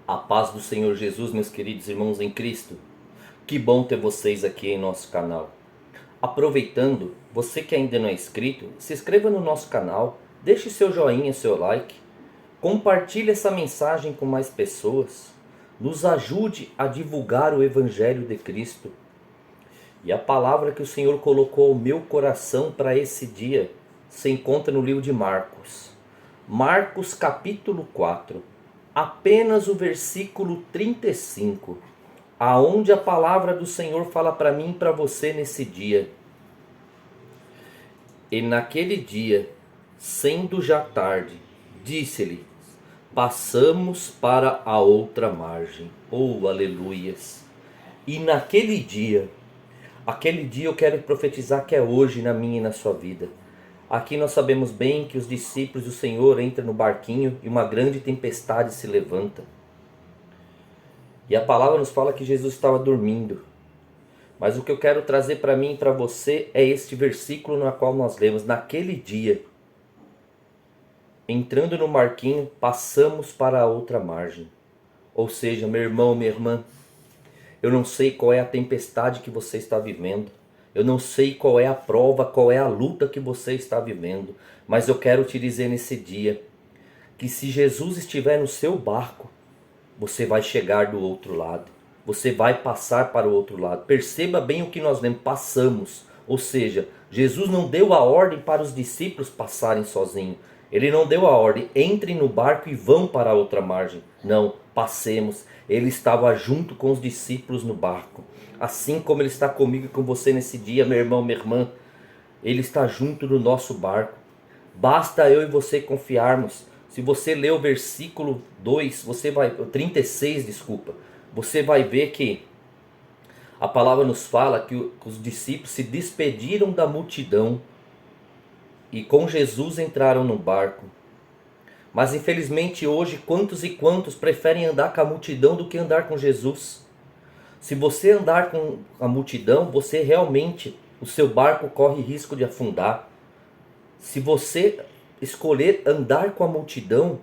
A paz do Senhor Jesus, meus queridos irmãos em Cristo. Que bom ter vocês aqui em nosso canal. Aproveitando, você que ainda não é inscrito, se inscreva no nosso canal, deixe seu joinha, seu like, compartilhe essa mensagem com mais pessoas, nos ajude a divulgar o Evangelho de Cristo. E a palavra que o Senhor colocou ao meu coração para esse dia se encontra no livro de Marcos. Marcos capítulo 4. Apenas o versículo 35, aonde a palavra do Senhor fala para mim e para você nesse dia. E naquele dia, sendo já tarde, disse-lhe: passamos para a outra margem. Oh, aleluias! E naquele dia, aquele dia eu quero profetizar que é hoje na minha e na sua vida. Aqui nós sabemos bem que os discípulos do Senhor entram no barquinho e uma grande tempestade se levanta. E a palavra nos fala que Jesus estava dormindo. Mas o que eu quero trazer para mim e para você é este versículo no qual nós lemos: naquele dia, entrando no barquinho, passamos para a outra margem. Ou seja, meu irmão, minha irmã, eu não sei qual é a tempestade que você está vivendo. Eu não sei qual é a prova, qual é a luta que você está vivendo. Mas eu quero te dizer nesse dia que se Jesus estiver no seu barco, você vai chegar do outro lado. Você vai passar para o outro lado. Perceba bem o que nós lemos: passamos. Ou seja, Jesus não deu a ordem para os discípulos passarem sozinhos. Ele não deu a ordem: entrem no barco e vão para a outra margem. Não, passemos. Ele estava junto com os discípulos no barco. Assim como Ele está comigo e com você nesse dia, meu irmão, minha irmã. Ele está junto no nosso barco. Basta eu e você confiarmos. Se você ler o versículo 2, você vai, 36, desculpa, você vai ver que a palavra nos fala que os discípulos se despediram da multidão e com Jesus entraram no barco. Mas infelizmente hoje quantos e quantos preferem andar com a multidão do que andar com Jesus? Se você andar com a multidão, você realmente, o seu barco corre risco de afundar. Se você escolher andar com a multidão,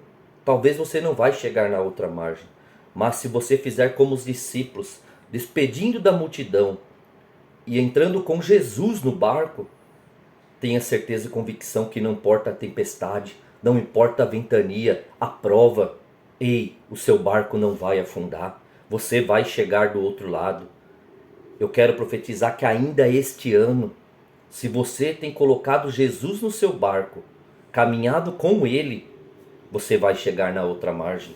talvez você não vai chegar na outra margem. Mas se você fizer como os discípulos, despedindo da multidão e entrando com Jesus no barco, tenha certeza e convicção que não importa a tempestade, não importa a ventania, a prova, ei, o seu barco não vai afundar. Você vai chegar do outro lado. Eu quero profetizar que ainda este ano, se você tem colocado Jesus no seu barco, caminhado com Ele, você vai chegar na outra margem.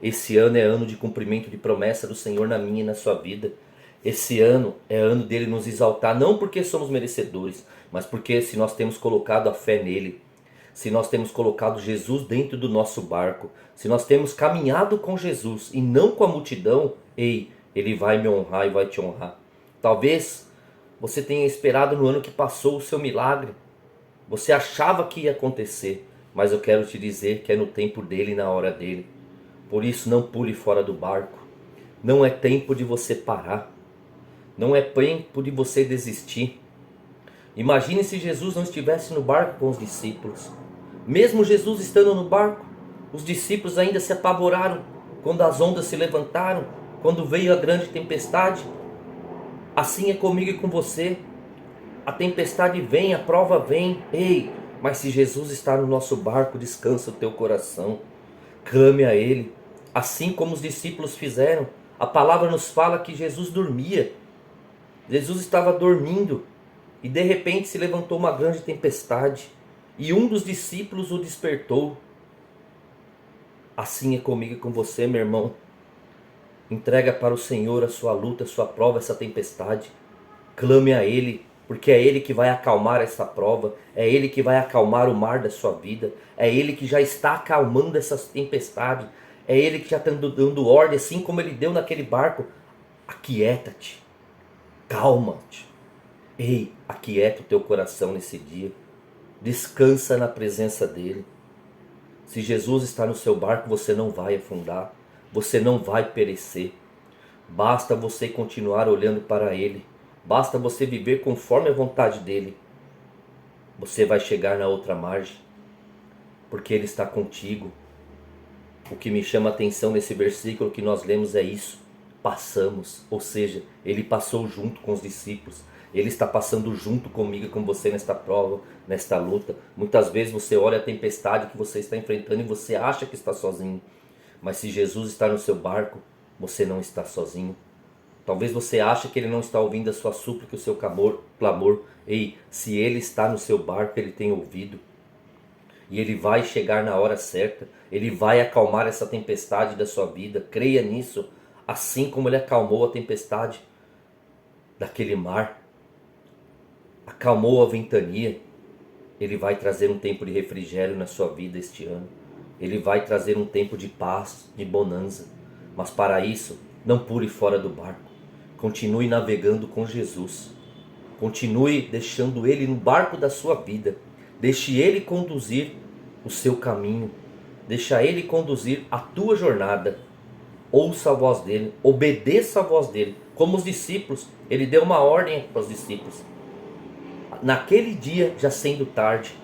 Esse ano é ano de cumprimento de promessa do Senhor na minha e na sua vida. Esse ano é ano dele nos exaltar, não porque somos merecedores, mas porque se nós temos colocado a fé nele, se nós temos colocado Jesus dentro do nosso barco, se nós temos caminhado com Jesus e não com a multidão, ei, Ele vai me honrar e vai te honrar. Talvez você tenha esperado no ano que passou o seu milagre. Você achava que ia acontecer, mas eu quero te dizer que é no tempo dele e na hora dele. Por isso não pule fora do barco. Não é tempo de você parar. Não é tempo de você desistir. Imagine se Jesus não estivesse no barco com os discípulos. Mesmo Jesus estando no barco, os discípulos ainda se apavoraram quando as ondas se levantaram, quando veio a grande tempestade. Assim é comigo e com você. A tempestade vem, a prova vem. Ei, mas se Jesus está no nosso barco, descansa o teu coração. Clame a Ele, assim como os discípulos fizeram. A palavra nos fala que Jesus dormia. Jesus estava dormindo e de repente se levantou uma grande tempestade e um dos discípulos o despertou. Assim é comigo e com você, meu irmão. Entrega para o Senhor a sua luta, a sua prova, essa tempestade. Clame a Ele, porque é Ele que vai acalmar essa prova, é Ele que vai acalmar o mar da sua vida, é Ele que já está acalmando essa tempestade, é Ele que já está dando ordem, assim como Ele deu naquele barco. Aquieta-te, calma-te, ei, aquieta o teu coração nesse dia, descansa na presença dEle. Se Jesus está no seu barco, você não vai afundar, você não vai perecer. Basta você continuar olhando para Ele. Basta você viver conforme a vontade dEle. Você vai chegar na outra margem, porque Ele está contigo. O que me chama a atenção nesse versículo que nós lemos é isso. Passamos, ou seja, ele passou junto com os discípulos. Ele está passando junto comigo e com você nesta prova, nesta luta. Muitas vezes você olha a tempestade que você está enfrentando e você acha que está sozinho. Mas se Jesus está no seu barco, você não está sozinho. Talvez você ache que ele não está ouvindo a sua súplica, o seu clamor. Ei, se ele está no seu barco, ele tem ouvido. E ele vai chegar na hora certa. Ele vai acalmar essa tempestade da sua vida. Creia nisso. Assim como ele acalmou a tempestade daquele mar. Acalmou a ventania. Ele vai trazer um tempo de refrigério na sua vida este ano. Ele vai trazer um tempo de paz, de bonança. Mas para isso, não pule fora do barco. Continue navegando com Jesus. Continue deixando Ele no barco da sua vida. Deixe Ele conduzir o seu caminho. Deixa Ele conduzir a tua jornada. Ouça a voz dEle. Obedeça a voz dEle. Como os discípulos. Ele deu uma ordem para os discípulos. Naquele dia, já sendo tarde.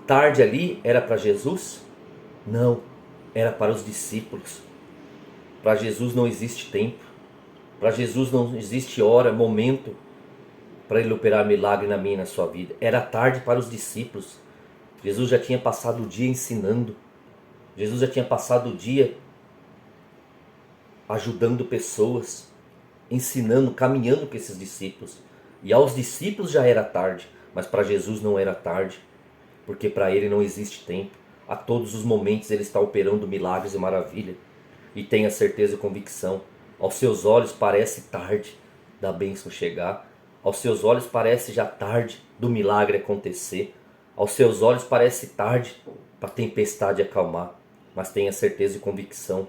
Tarde ali era para Jesus? Não. Era para os discípulos. Para Jesus não existe tempo. Para Jesus não existe hora, momento para Ele operar milagre na minha e na sua vida. Era tarde para os discípulos. Jesus já tinha passado o dia ensinando. Jesus já tinha passado o dia ajudando pessoas, ensinando, caminhando com esses discípulos. E aos discípulos já era tarde, mas para Jesus não era tarde, porque para Ele não existe tempo. A todos os momentos Ele está operando milagres e maravilha. E tenha certeza e convicção. Aos seus olhos parece tarde da bênção chegar. Aos seus olhos parece já tarde do milagre acontecer. Aos seus olhos parece tarde para a tempestade acalmar. Mas tenha certeza e convicção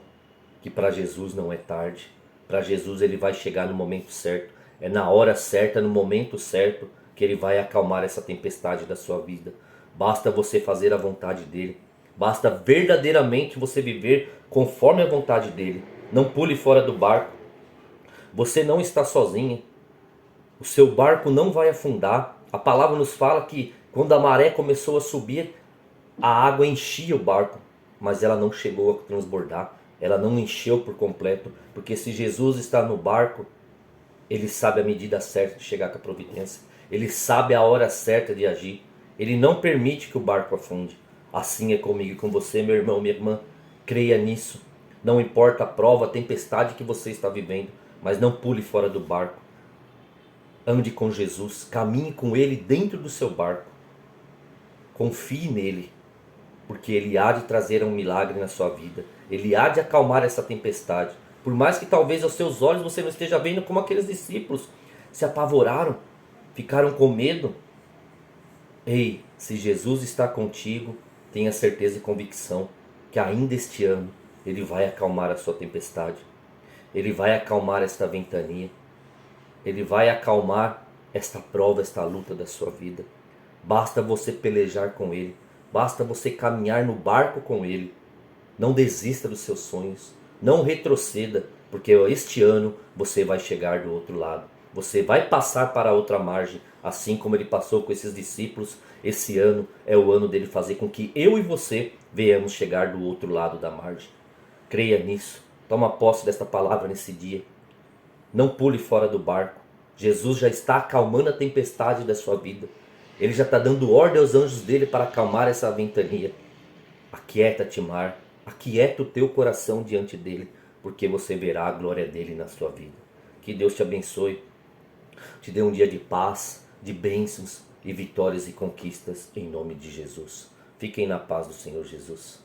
que para Jesus não é tarde. Para Jesus Ele vai chegar no momento certo. É na hora certa, no momento certo, que Ele vai acalmar essa tempestade da sua vida. Basta você fazer a vontade dEle. Basta verdadeiramente você viver conforme a vontade dEle. Não pule fora do barco. Você não está sozinho. O seu barco não vai afundar. A palavra nos fala que quando a maré começou a subir, a água enchia o barco, mas ela não chegou a transbordar. Ela não encheu por completo, porque se Jesus está no barco, Ele sabe a medida certa de chegar com a providência. Ele sabe a hora certa de agir. Ele não permite que o barco afunde. Assim é comigo e com você, meu irmão, minha irmã. Creia nisso. Não importa a prova, a tempestade que você está vivendo, mas não pule fora do barco. Ande com Jesus, caminhe com Ele dentro do seu barco. Confie nele, porque Ele há de trazer um milagre na sua vida. Ele há de acalmar essa tempestade. Por mais que talvez aos seus olhos você não esteja vendo, como aqueles discípulos se apavoraram, ficaram com medo. Ei, se Jesus está contigo, tenha certeza e convicção que ainda este ano Ele vai acalmar a sua tempestade. Ele vai acalmar esta ventania. Ele vai acalmar esta prova, esta luta da sua vida. Basta você pelejar com Ele. Basta você caminhar no barco com Ele. Não desista dos seus sonhos. Não retroceda, porque este ano você vai chegar do outro lado. Você vai passar para a outra margem, assim como Ele passou com esses discípulos. Esse ano é o ano dele fazer com que eu e você venhamos chegar do outro lado da margem. Creia nisso. Toma posse desta palavra nesse dia. Não pule fora do barco. Jesus já está acalmando a tempestade da sua vida. Ele já está dando ordem aos anjos dele para acalmar essa ventania. Aquieta-te, mar. Aquieta o teu coração diante dele, porque você verá a glória dele na sua vida. Que Deus te abençoe. Te dê um dia de paz, de bênçãos e vitórias e conquistas em nome de Jesus. Fiquem na paz do Senhor Jesus.